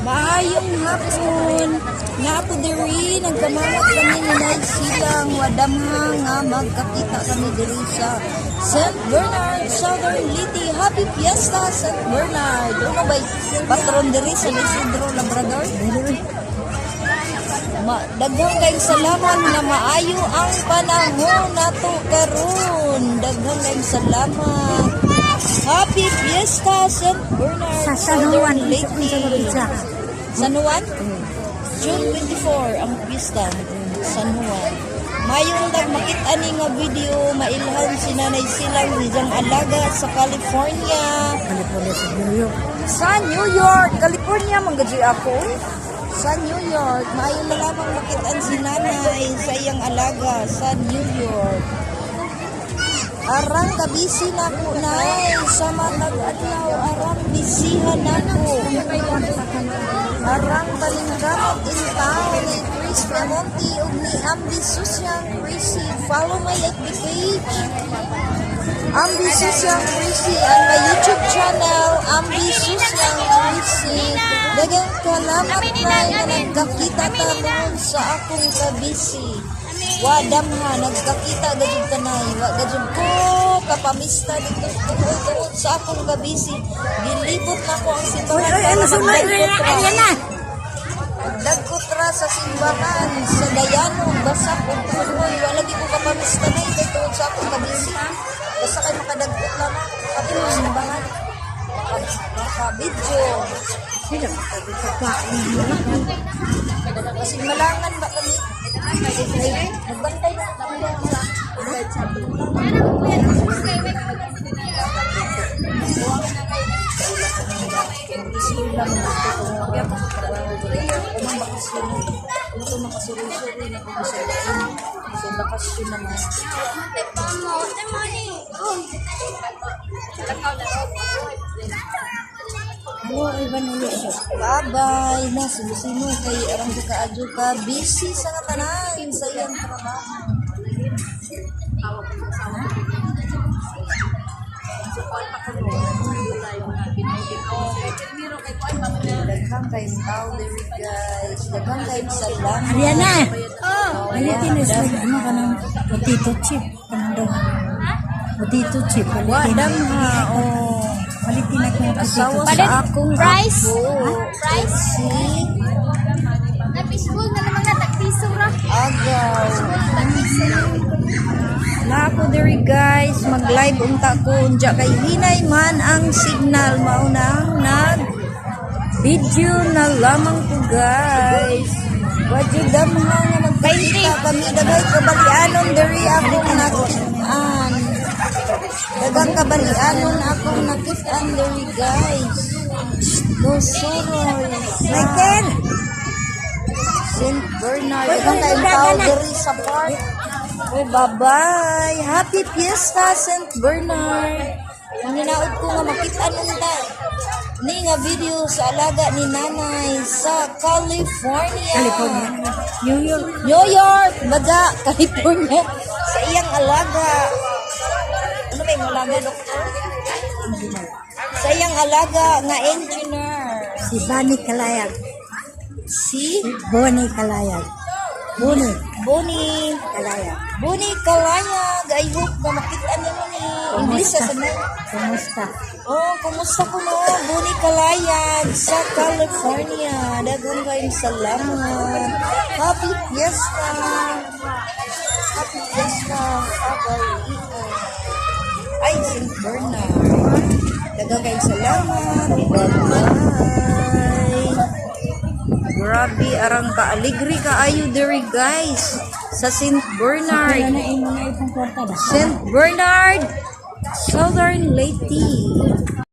Maayong hapon. Nga po diri, nagkamamat kami ni Nay Silang. Wadamha nga magkakita kami diri sa St. Bernard, Southern Leyte. Happy Fiesta, St. Bernard. Ano ba'y patron diri sa Isidro Labrador? Daghang kayong salamat na maayo ang panahon nato karon. Daghang kayong salamat. Happy Fiesta, St. Bernard, Sa San Juan, Southern Leyte. San Juan? June 24 ang pista. San Juan. Mayong makita ni nga video, mailhan si Nanay Silang hijang alaga sa California. California sa New York. Sa New York, California, manggaji ako. Sa New York, maayon na lamang makitaan si Nanay sa iyang alaga sa New York. Arang kabisi na ko, Nay. Sa matag adlaw, arang bisihan na ko. Arang balinggamot in town ni Chris Ramonti ug ni Ambisusyang Chrissy. Follow my FB page. Ambisusyang Chrissy ang my YouTube channel, Ambisusyang Chrissy. Dagang salamat na nagkakita tanon sa akong kabisi. Wadam ha, nagkakita gajud tanay. Wa gajud ko kapamista dito tuod sa akong kabisi. Gilibot na ko ang simbahan. Nagkutra sa simbahan sa Dayanon, basta kung tuloy, wala di ko kapamista na ito tuod sa akong kabisi. Basta kayo makadagkot lang ako sa simbahan. Makabidyo. Kasi malangan ba kami? Nagbantay na kami sa bye-bye na sino kay arang ka adyo ka busy sa tanan sa iyang trabaho. Daghang kayong tao diri guys. Daghang kayong salamat. Ariana! Palitin na siya. Ano ka ng potato chip? Potato chip. Wadam ha. Oh. Palitin na ko ng Asawa potato chip. sa akong Rice? apo. Rice? Si Napisbol na naman na tagpiso ra. Agaw. Tagpiso. Na ako diri guys, mag-live unta ko unja kay hinay man ang signal maunang nag video na lamang ko guys. Wadyo damha nga magkita kami daghay kabalianon diri akong nakitaan. Dagang kabalianon akong nakitaan diri guys. No soroy. Michael! St. Bernard. Dagang kayong tao diri sa park. Oh, bye-bye. Happy Fiesta, St. Bernard. Ang hinaot ko nga makita nung ni nga video sa alaga ni Nanay sa California. New York. New York, baga, California. Sa iyang alaga. Ano ba yung alaga, doktor? Sa iyang alaga nga engineer. Si Bonnie Kalayag. Si Bonnie Kalayag. Bonnie Kalayag. Bonnie Kalayag. I hope na makita niyo ni English sa sanay. Kumusta? Oh, kumusta ko na? Bonnie Kalayag sa California. Daghang kayong salamat. Happy Fiesta. Happy Fiesta. Ay, St. Bernard. Daghang kayong salamat. Bye-bye. Grabe, arang ka-aligri ka-ayo diri guys. Sa St. Bernard. St. Bernard, Southern Leyte.